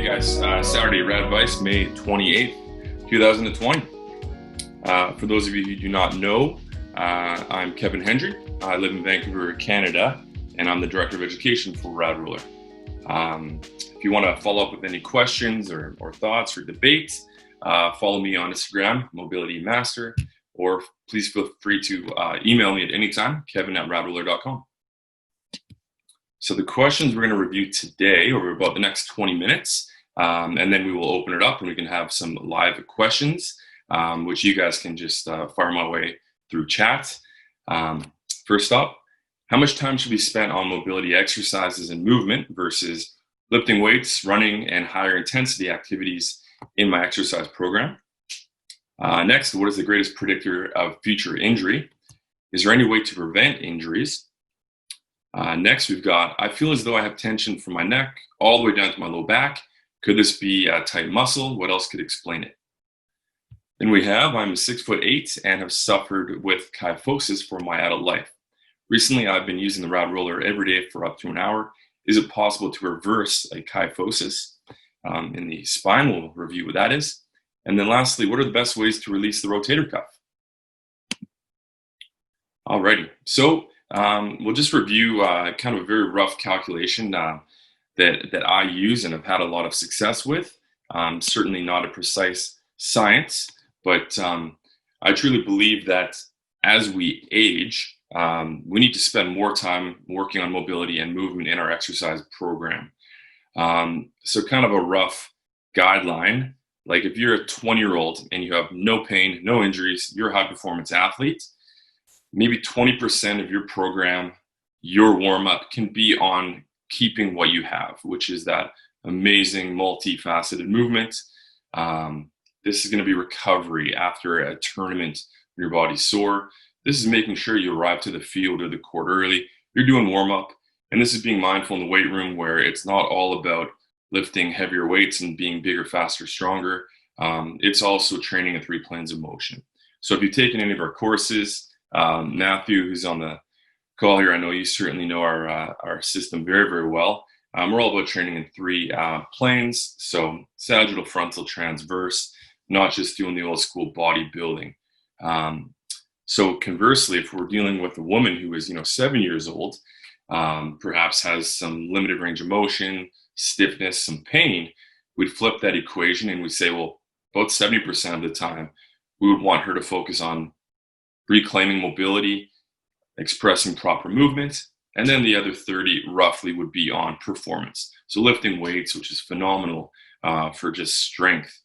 Hey guys, Saturday RADvice, May 28th, 2020. For those of you who do not know, I'm Kevin Hendry. I live in Vancouver, Canada, and I'm the Director of Education for RAD Ruler. If you want to follow up with any questions or thoughts or debates, follow me on Instagram, Mobility Master, or please feel free to email me at any time, kevin@radruler.com. So the questions we're going to review today over about the next 20 minutes, and then we will open it up and we can have some live questions, which you guys can just fire my way through chat. First up, how much time should be spent on mobility exercises and movement versus lifting weights, running, and higher intensity activities in my exercise program? Next, what is the greatest predictor of future injury? Is there any way to prevent injuries? Next, we've got, I feel as though I have tension from my neck all the way down to my low back. Could this be a tight muscle? What else could explain it? Then we have, I'm 6'8" and have suffered with kyphosis for my adult life. Recently, I've been using the RAD roller every day for up to an hour. Is it possible to reverse a kyphosis? In the spine, we'll review what that is. And then lastly, what are the best ways to release the rotator cuff? Alrighty, so we'll just review kind of a very rough calculation that I use and have had a lot of success with. Certainly not a precise science, but I truly believe that as we age, we need to spend more time working on mobility and movement in our exercise program. So kind of a rough guideline, like if you're a 20-year-old and you have no pain, no injuries, you're a high-performance athlete, maybe 20% of your program, your warm-up can be on keeping what you have, which is that amazing multifaceted movement. This is going to be recovery after a tournament when your body's sore. This is making sure you arrive to the field or the court early. You're doing warm-up, and this is being mindful in the weight room where it's not all about lifting heavier weights and being bigger, faster, stronger. It's also training in 3 planes of motion. So if you've taken any of our courses, Matthew, who's on the call here, I know you certainly know our system very, very well. We're all about training in 3 planes, so sagittal, frontal, transverse, not just doing the old school bodybuilding. So conversely, if we're dealing with a woman who is 7 years old, perhaps has some limited range of motion, stiffness, some pain, we'd flip that equation and we'd say, well, about 70% of the time, we would want her to focus on reclaiming mobility, expressing proper movement, and then the other 30 roughly would be on performance. So lifting weights, which is phenomenal for just strength,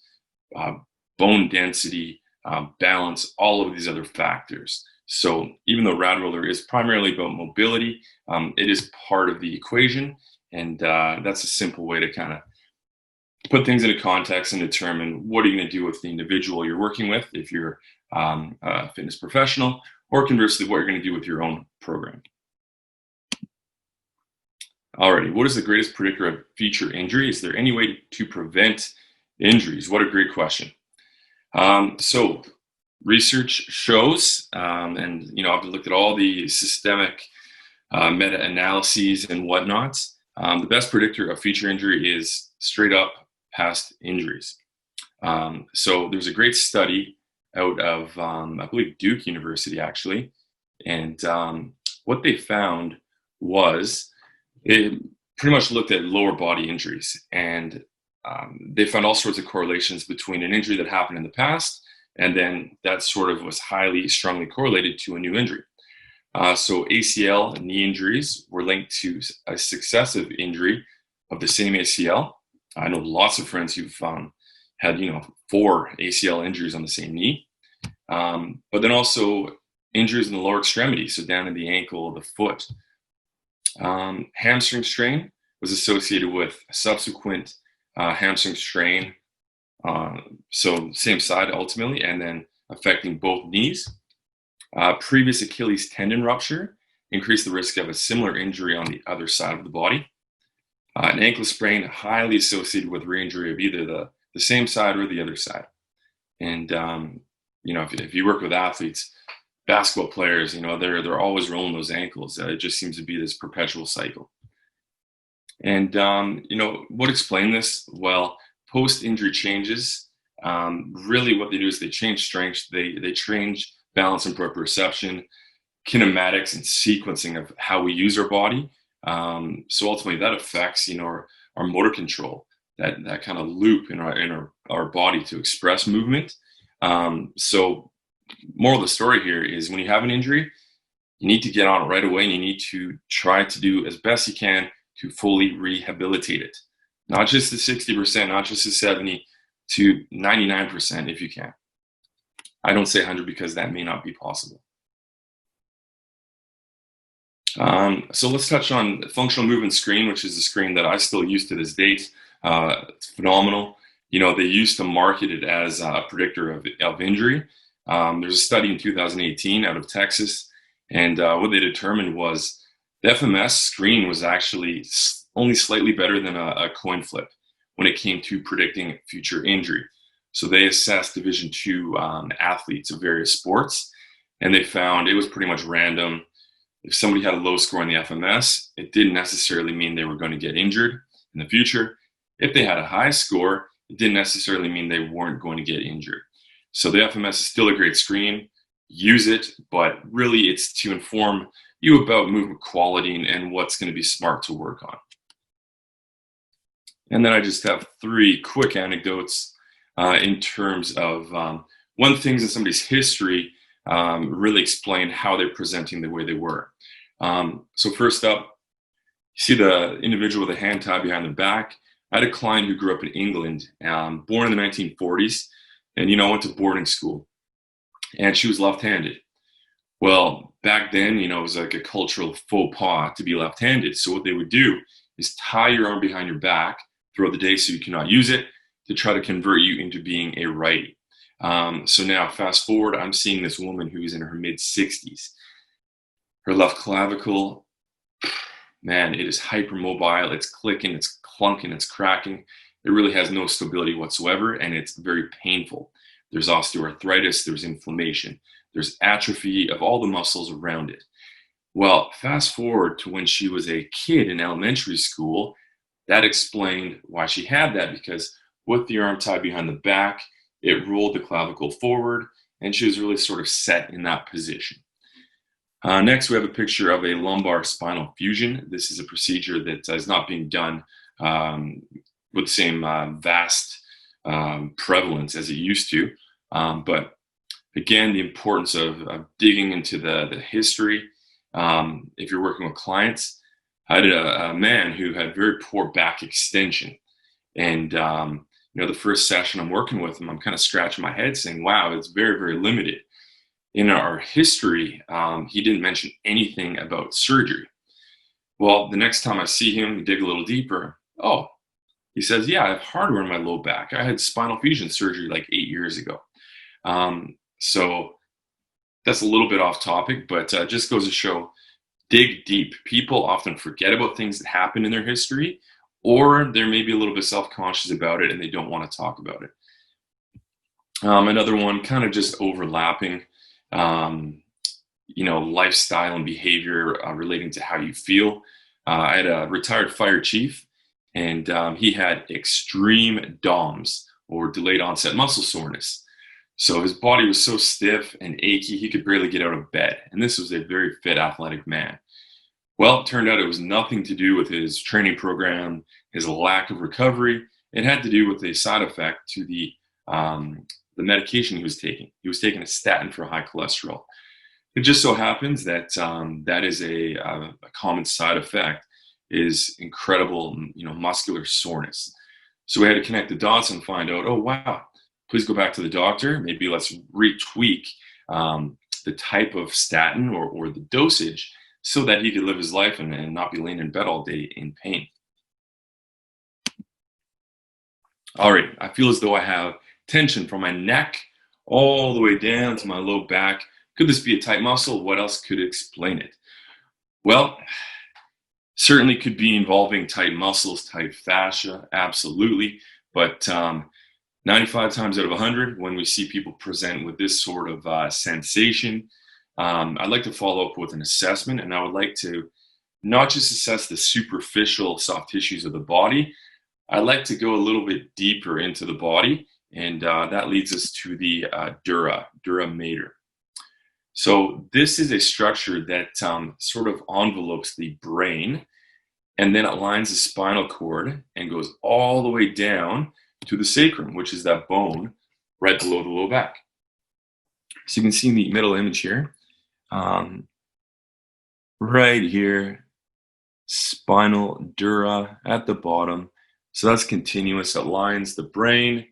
bone density, balance, all of these other factors. So even though RAD roller is primarily about mobility, it is part of the equation, and that's a simple way to kind of put things into context and determine what are you going to do with the individual you're working with if you're a fitness professional, or conversely, what you're going to do with your own program. Alrighty, what is the greatest predictor of future injury? Is there any way to prevent injuries? What a great question. So research shows, and I've looked at all the systemic meta-analyses and whatnot. The best predictor of future injury is straight up past injuries. So there's a great study out of, I believe, Duke University, actually. And what they found was it pretty much looked at lower body injuries. And they found all sorts of correlations between an injury that happened in the past, and then that sort of was strongly correlated to a new injury. So ACL and knee injuries were linked to a successive injury of the same ACL. I know lots of friends who've had 4 ACL injuries on the same knee, but then also injuries in the lower extremity, so down in the ankle, the foot. Hamstring strain was associated with a subsequent hamstring strain, so same side ultimately, and then affecting both knees. Previous Achilles tendon rupture increased the risk of a similar injury on the other side of the body. An ankle sprain highly associated with re-injury of either the same side or the other side. And if you work with athletes, basketball players, they're always rolling those ankles. It just seems to be this perpetual cycle. And what explain this? Well, post-injury changes. Really, what they do is they change strength, they change balance and proprioception, kinematics, and sequencing of how we use our body. So ultimately, that affects our motor control, that kind of loop in our body to express movement. So moral of the story here is when you have an injury, you need to get on it right away, and you need to try to do as best you can to fully rehabilitate it. Not just the 60%, not just the 70, to 99% if you can. I don't say 100 because that may not be possible. So let's touch on the functional movement screen, which is a screen that I still use to this date. It's phenomenal. They used to market it as a predictor of injury. There's a study in 2018 out of Texas, and what they determined was the FMS screen was actually only slightly better than a coin flip when it came to predicting future injury. So they assessed Division II athletes of various sports, and they found it was pretty much random. If somebody had a low score in the FMS, it didn't necessarily mean they were going to get injured in the future. If they had a high score, it didn't necessarily mean they weren't going to get injured. So the FMS is still a great screen. Use it, but really it's to inform you about movement quality and what's going to be smart to work on. And then I just have 3 quick anecdotes in terms of when things in somebody's history really explain how they're presenting the way they were. So first up, you see the individual with a hand tied behind the back. I had a client who grew up in England, born in the 1940s, and went to boarding school, and she was left-handed. Well, back then, it was like a cultural faux pas to be left-handed. So what they would do is tie your arm behind your back throughout the day so you cannot use it, to try to convert you into being a righty. So now fast forward, I'm seeing this woman who's in her mid-60s. Her left clavicle, man, it is hypermobile. It's clicking, it's clunking, it's cracking. It really has no stability whatsoever, and it's very painful. There's osteoarthritis, there's inflammation, there's atrophy of all the muscles around it. Well, fast forward to when she was a kid in elementary school, that explained why she had that, because with the arm tied behind the back, it rolled the clavicle forward, and she was really sort of set in that position. Next, we have a picture of a lumbar spinal fusion. This is a procedure that is not being done with the same vast prevalence as it used to. But again, the importance of digging into the history. If you're working with clients, I had a man who had very poor back extension. And the first session I'm working with him, I'm kind of scratching my head saying, wow, it's very, very limited. In our history, he didn't mention anything about surgery. Well, the next time I see him, we dig a little deeper. Oh, he says, yeah, I have hardware in my low back. I had spinal fusion surgery like 8 years ago. So that's a little bit off topic, but just goes to show, dig deep. People often forget about things that happened in their history, or they're maybe a little bit self-conscious about it and they don't want to talk about it. Another one, kind of just overlapping, lifestyle and behavior relating to how you feel. I had a retired fire chief, and he had extreme DOMS, or delayed onset muscle soreness. So his body was so stiff and achy, he could barely get out of bed. And this was a very fit, athletic man. Well, it turned out it was nothing to do with his training program, his lack of recovery. It had to do with a side effect to the medication he was taking. He was taking a statin for high cholesterol. It just so happens that that is a common side effect, is incredible, muscular soreness. So we had to connect the dots and find out, oh, wow, please go back to the doctor. Maybe let's retweak the type of statin or the dosage so that he could live his life and not be laying in bed all day in pain. All right, I feel as though I have tension from my neck all the way down to my low back. Could this be a tight muscle? What else could explain it? Well, certainly could be involving tight muscles, tight fascia, absolutely. But 95 times out of 100, when we see people present with this sort of sensation, I'd like to follow up with an assessment, and I would like to not just assess the superficial soft tissues of the body. I like to go a little bit deeper into the body, and that leads us to the dura mater. So this is a structure that sort of envelopes the brain, and then it lines the spinal cord and goes all the way down to the sacrum, which is that bone right below the low back. So you can see in the middle image here, right here, spinal dura at the bottom. So that's continuous. It lines the brain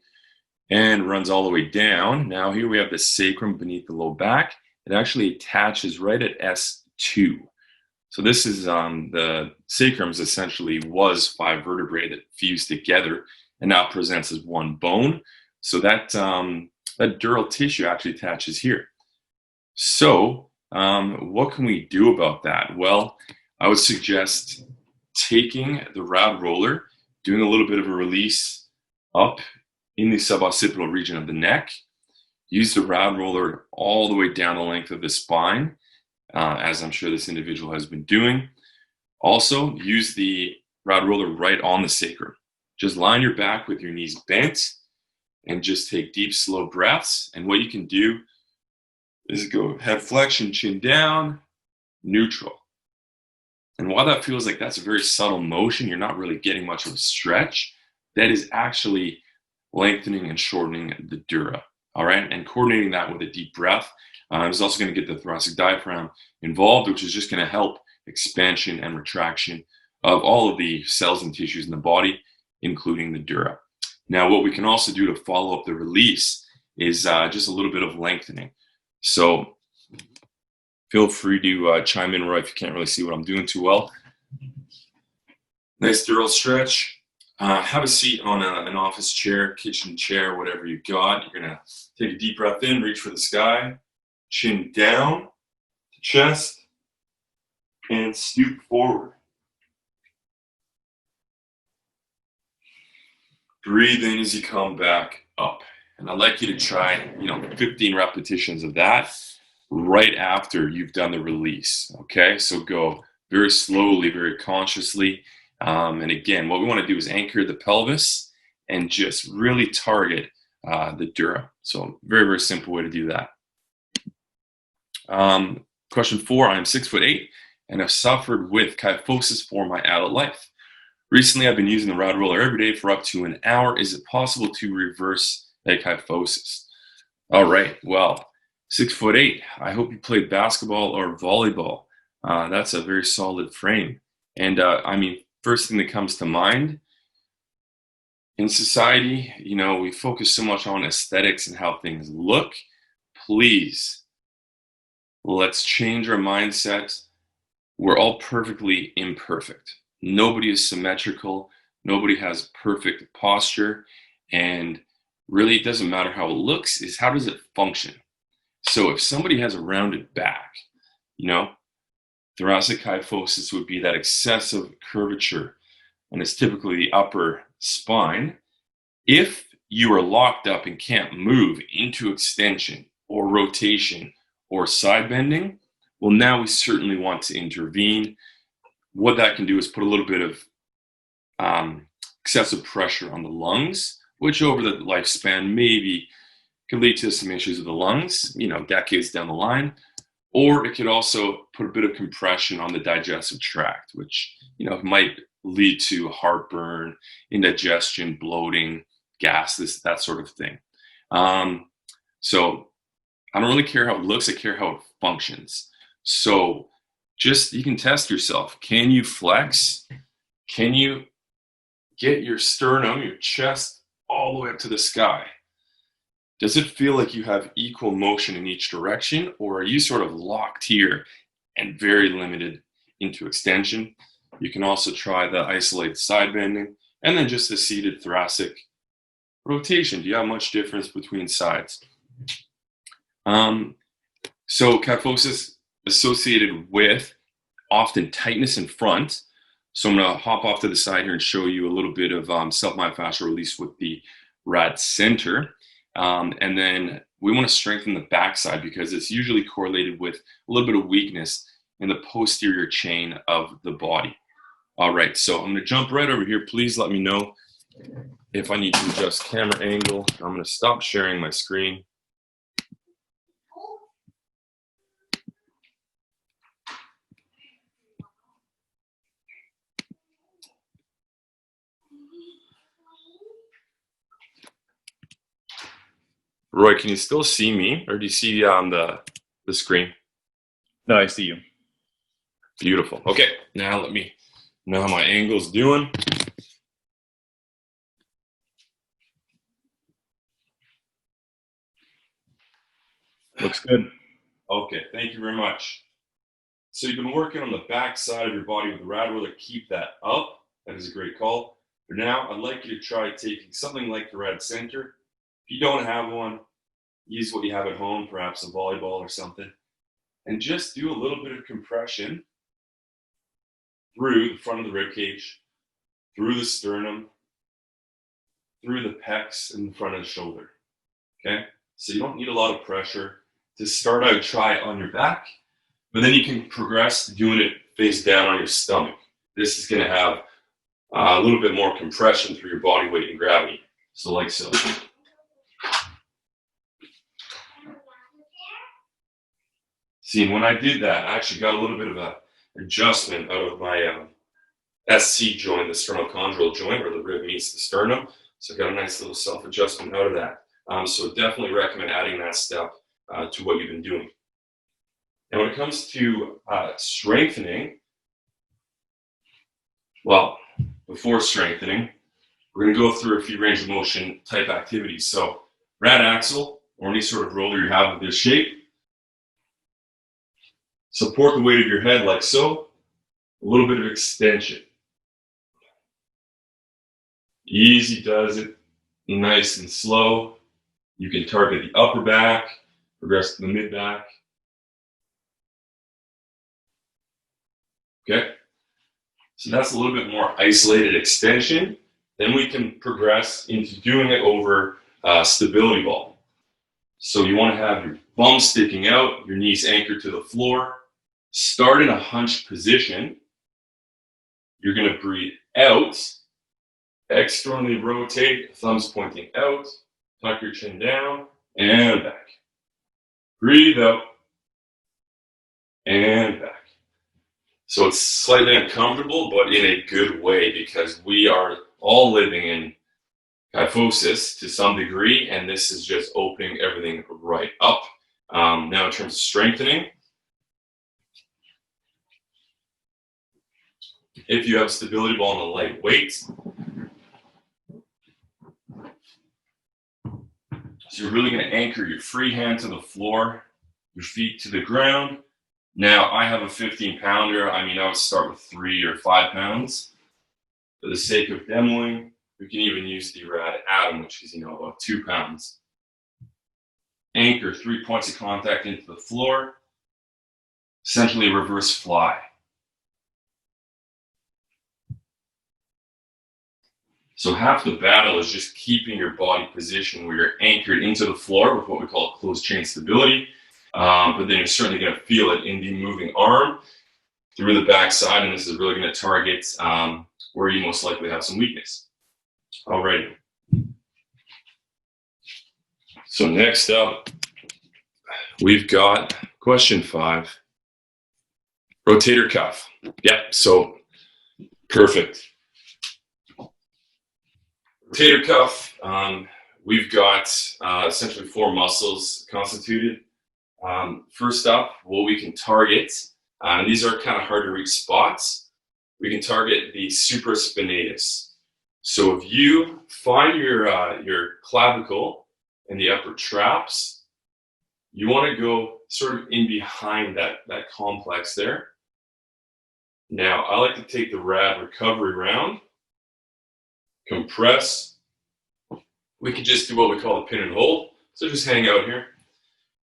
and runs all the way down. Now here we have the sacrum beneath the low back. It actually attaches right at S2. So this is the sacrum essentially was 5 vertebrae that fused together and now presents as one bone. So that that dural tissue actually attaches here. So what can we do about that? Well, I would suggest taking the RAD roller, doing a little bit of a release up in the suboccipital region of the neck. Use the RAD roller all the way down the length of the spine, as I'm sure this individual has been doing. Also, use the RAD roller right on the sacrum. Just line your back with your knees bent and just take deep, slow breaths. And what you can do is go head flexion, chin down, neutral. And while that feels like that's a very subtle motion, you're not really getting much of a stretch, that is actually lengthening and shortening the dura. All right, and coordinating that with a deep breath is also going to get the thoracic diaphragm involved, which is just going to help expansion and retraction of all of the cells and tissues in the body, including the dura. Now, what we can also do to follow up the release is just a little bit of lengthening. So feel free to chime in, Roy, if you can't really see what I'm doing too well. Nice dural stretch. Have a seat on an office chair, kitchen chair, whatever you got. You're going to take a deep breath in, reach for the sky, chin down to chest, and stoop forward. Breathe in as you come back up. And I'd like you to try, 15 repetitions of that right after you've done the release. Okay, so go very slowly, very consciously. And again, what we want to do is anchor the pelvis and just really target the dura. So very, very simple way to do that. Question 4, I am 6'8" and have suffered with kyphosis for my adult life. Recently, I've been using the RAD roller every day for up to an hour. Is it possible to reverse a kyphosis? All right, well, 6'8". I hope you played basketball or volleyball. That's a very solid frame. And first thing that comes to mind, in society, we focus so much on aesthetics and how things look. Please, let's change our mindset. We're all perfectly imperfect. Nobody is symmetrical. Nobody has perfect posture. And really, it doesn't matter how it looks, is how does it function? So if somebody has a rounded back, thoracic kyphosis would be that excessive curvature, and it's typically the upper spine. If you are locked up and can't move into extension or rotation or side bending, well, now we certainly want to intervene. What that can do is put a little bit of excessive pressure on the lungs, which over the lifespan maybe could lead to some issues with the lungs, decades down the line. Or it could also put a bit of compression on the digestive tract, which, might lead to heartburn, indigestion, bloating, gas, that sort of thing. So I don't really care how it looks, I care how it functions. So you can test yourself. Can you flex? Can you get your sternum, your chest, all the way up to the sky? Does it feel like you have equal motion in each direction, or are you sort of locked here and very limited into extension? You can also try the isolated side bending and then just the seated thoracic rotation. Do you have much difference between sides? So kyphosis associated with often tightness in front. So I'm going to hop off to the side here and show you a little bit of self-myofascial release with the RAD center. And then we want to strengthen the backside because it's usually correlated with a little bit of weakness and the posterior chain of the body. All right, so I'm going to jump right over here. Please let me know if I need to adjust camera angle. I'm going to stop sharing my screen. Roy, can you still see me, or do you see on the screen? No, I see you. Beautiful. Okay, now let me know how my angle's doing. Looks good. Okay, thank you very much. So you've been working on the back side of your body with the RAD roller. Keep that up. That is a great call. For now, I'd like you to try taking something like the RAD center. If you don't have one, use what you have at home, perhaps a volleyball or something, and just do a little bit of compression through the front of the rib cage, through the sternum, through the pecs and the front of the shoulder. Okay? So you don't need a lot of pressure. To start out, try it on your back, but then you can progress to doing it face down on your stomach. This is going to have a little bit more compression through your body weight and gravity. So like so. See, when I did that, I actually got a little bit of a adjustment out of my SC joint, the sternocondral joint, where the rib meets the sternum. So I got a nice little self-adjustment out of that. So definitely recommend adding that step to what you've been doing. And when it comes to strengthening, well, before strengthening, we're going to go through a few range of motion type activities. So RAD axle, or any sort of roller you have with this shape. Support the weight of your head like so. A little bit of extension. Easy does it, nice and slow. You can target the upper back, progress to the mid back. Okay, so that's a little bit more isolated extension. Then we can progress into doing it over stability ball. So you want to have your bum sticking out, your knees anchored to the floor. Start in a hunched position. You're going to breathe out, externally rotate, thumbs pointing out, tuck your chin down, and back. Breathe out, and back. So it's slightly uncomfortable, but in a good way, because we are all living in kyphosis to some degree, and this is just opening everything right up. Now in terms of strengthening, if you have stability ball and a light weight, so you're really going to anchor your free hand to the floor, your feet to the ground. Now, I have a 15-pounder. I mean, I would start with 3 or 5 pounds. For the sake of demoing, we can even use the RAD Atom, which is, about 2 pounds. Anchor 3 points of contact into the floor. Essentially, reverse fly. So half the battle is just keeping your body positioned where you're anchored into the floor with what we call closed chain stability. But then you're certainly going to feel it in the moving arm through the backside, and this is really going to target where you most likely have some weakness. Alrighty. So next up, we've got question 5. Rotator cuff. Yeah, so perfect. Rotator cuff, we've got essentially 4 muscles constituted. First up, what we can target, and these are kind of hard to reach spots, we can target the supraspinatus. So if you find your clavicle and the upper traps, you want to go sort of in behind that complex there. Now, I like to take the RAD recovery round, compress. We can just do what we call the pin and hold. So just hang out here.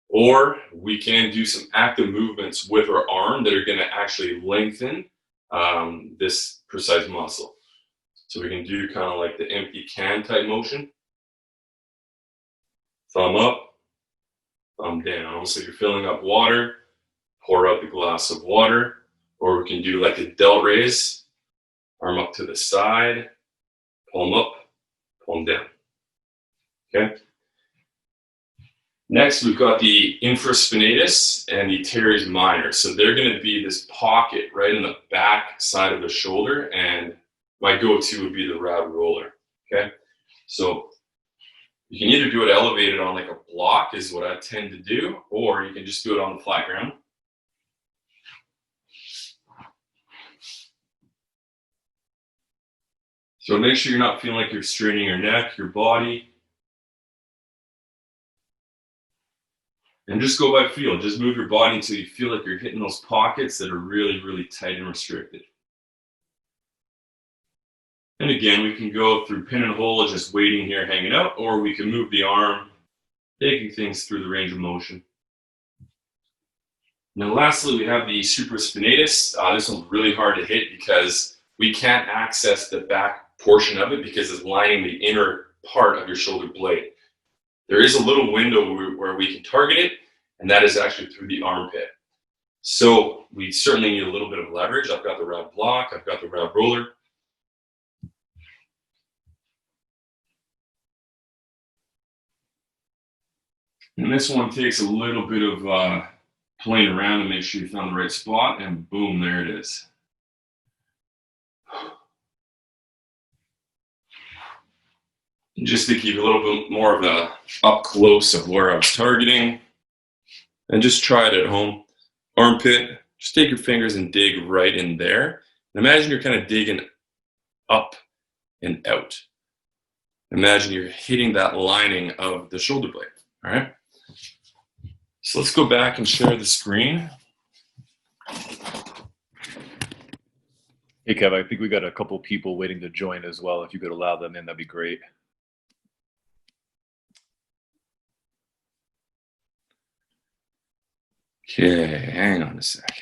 Or we can do some active movements with our arm that are going to actually lengthen this precise muscle. So we can do kind of like the empty can type motion. Thumb up, thumb down. So you're filling up water, pour out the glass of water, or we can do like a delt raise, arm up to the side, palm up, palm down. Okay. Next, we've got the infraspinatus and the teres minor. So they're going to be this pocket right in the back side of the shoulder, and my go-to would be the RAD roller. Okay, so you can either do it elevated on like a block, is what I tend to do, or you can just do it on the flat ground. So make sure you're not feeling like you're straining your neck, your body. And just go by feel. Just move your body until you feel like you're hitting those pockets that are really, really tight and restricted. And again, we can go through pin and hole, just waiting here, hanging out, or we can move the arm, taking things through the range of motion. Now, lastly, we have the supraspinatus. This one's really hard to hit because we can't access the back portion of it because it's lining the inner part of your shoulder blade. There is a little window where we can target it, and that is actually through the armpit. So we certainly need a little bit of leverage. I've got the RAD block, I've got the RAD roller. And this one takes a little bit of playing around to make sure you found the right spot, and boom, there it is. And just to give you a little bit more of the up close of where I was targeting, and just try it at home. Armpit, just take your fingers and dig right in there. And imagine you're kind of digging up and out. Imagine you're hitting that lining of the shoulder blade, all right? So let's go back and share the screen. Hey, Kev, I think we got a couple people waiting to join as well. If you could allow them in, that'd be great. Okay, hang on a sec.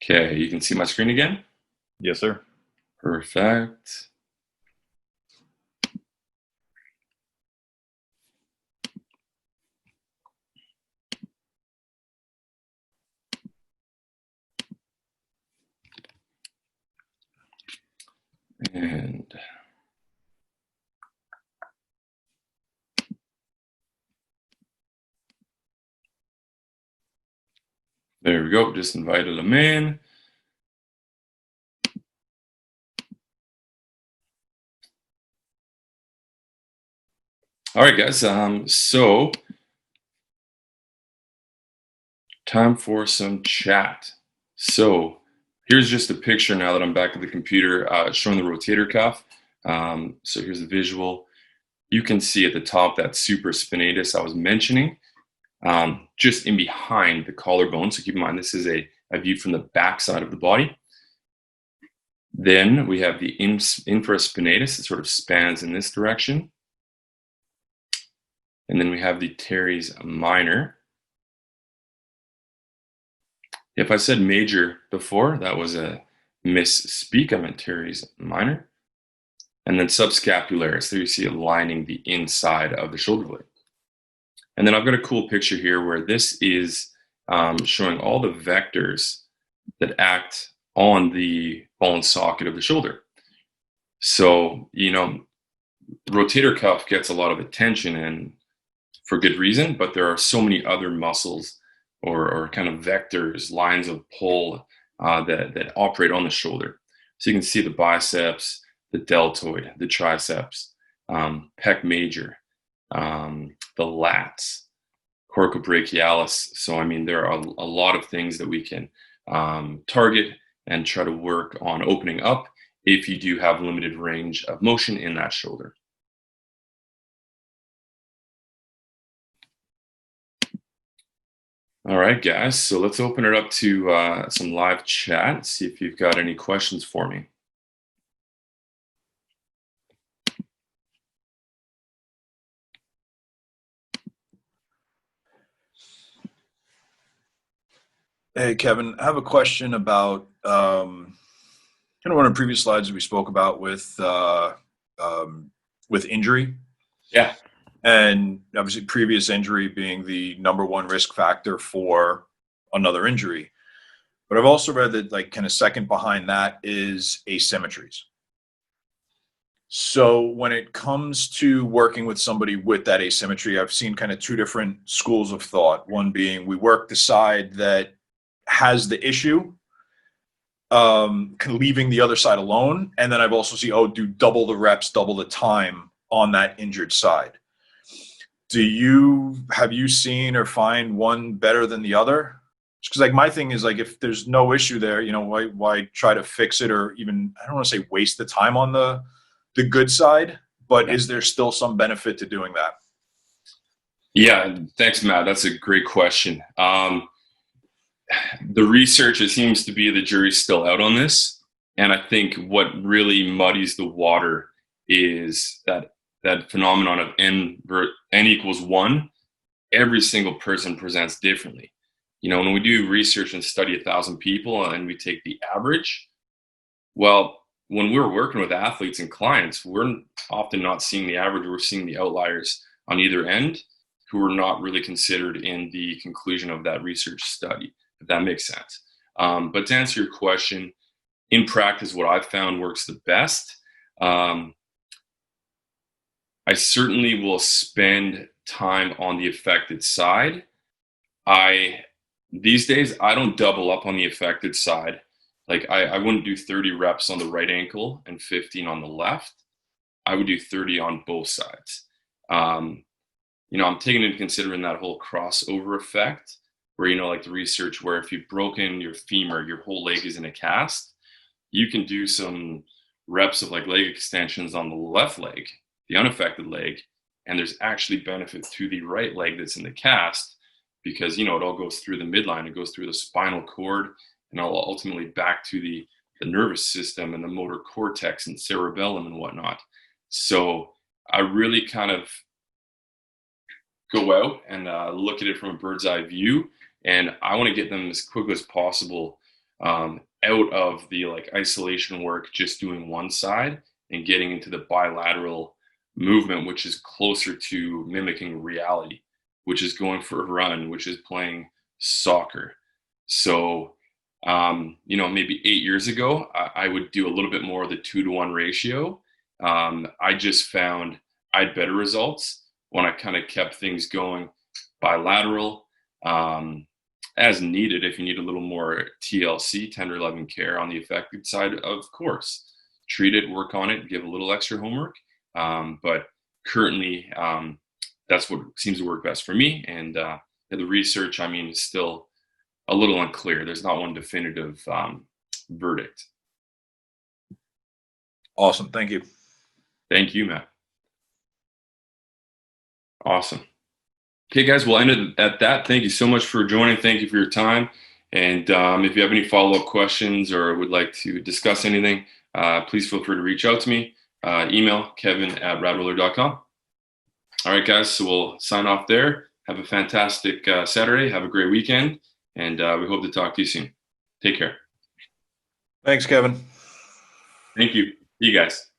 Okay, you can see my screen again? Yes, sir. Perfect. And there we go, just invited them in. All right, guys, so time for some chat. So here's just a picture now that I'm back at the computer showing the rotator cuff. So here's the visual. You can see at the top that supraspinatus I was mentioning, just in behind the collarbone. So keep in mind, this is a view from the back side of the body. Then we have the infraspinatus. It sort of spans in this direction. And then we have the teres minor. If I said major before, that was a misspeak. I meant teres minor. And then subscapularis. There you see it lining the inside of the shoulder blade. And then I've got a cool picture here where this is showing all the vectors that act on the ball and socket of the shoulder. So, you know, rotator cuff gets a lot of attention, and for good reason, but there are so many other muscles or kind of vectors, lines of pull that operate on the shoulder. So you can see the biceps, the deltoid, the triceps, pec major, the lats, coracobrachialis. So, I mean, there are a lot of things that we can target and try to work on opening up if you do have limited range of motion in that shoulder. All right, guys, so let's open it up to some live chat, see if you've got any questions for me. Hey, Kevin, I have a question about kind of one of the previous slides we spoke about with injury, Yeah. and obviously previous injury being the number one risk factor for another injury. But I've also read that like kind of second behind that is asymmetries. So when it comes to working with somebody with that asymmetry, I've seen kind of two different schools of thought. One being we work the side that has the issue, kind of leaving the other side alone. And then I've also seen, do double the reps, double the time on that injured side. Have you seen or find one better than the other? Because like my thing is like if there's no issue there, why try to fix it, or even I don't want to say waste the time on the good side, but Yeah. is there still some benefit to doing that? Yeah. Thanks, Matt. That's a great question. The research, it seems to be the jury's still out on this. And I think what really muddies the water is that phenomenon of n equals 1. Every single person presents differently. When we do research and study 1,000 people and we take the average, well, when we're working with athletes and clients, we're often not seeing the average. We're seeing the outliers on either end who are not really considered in the conclusion of that research study, if that makes sense. But to answer your question, in practice, what I've found works the best. I certainly will spend time on the affected side. These days, I don't double up on the affected side. Like I wouldn't do 30 reps on the right ankle and 15 on the left. I would do 30 on both sides. I'm taking into considering that whole crossover effect where, like the research where if you've broken your femur, your whole leg is in a cast, you can do some reps of like leg extensions on the left leg, the unaffected leg, and there's actually benefit to the right leg that's in the cast because, it all goes through the midline, it goes through the spinal cord, and ultimately back to the nervous system and the motor cortex and cerebellum and whatnot. So I really kind of go out and look at it from a bird's eye view, and I want to get them as quickly as possible out of the like isolation work, just doing one side and getting into the bilateral movement, which is closer to mimicking reality, which is going for a run, which is playing soccer. So maybe 8 years ago, I would do a little bit more of the 2-to-1 ratio. I just found I had better results when I kind of kept things going bilateral, as needed. If you need a little more TLC, tender loving care on the affected side, of course, treat it, work on it, give a little extra homework. But currently, that's what seems to work best for me. And the research, is still a little unclear. There's not one definitive verdict. Awesome. Thank you. Thank you, Matt. Awesome. Okay, guys, we'll end it at that. Thank you so much for joining. Thank you for your time. And if you have any follow-up questions or would like to discuss anything, please feel free to reach out to me. Email kevin@radroller.com. All right, guys, so we'll sign off there. Have a fantastic Saturday. Have a great weekend. And we hope to talk to you soon. Take care. Thanks, Kevin. Thank you. See you guys.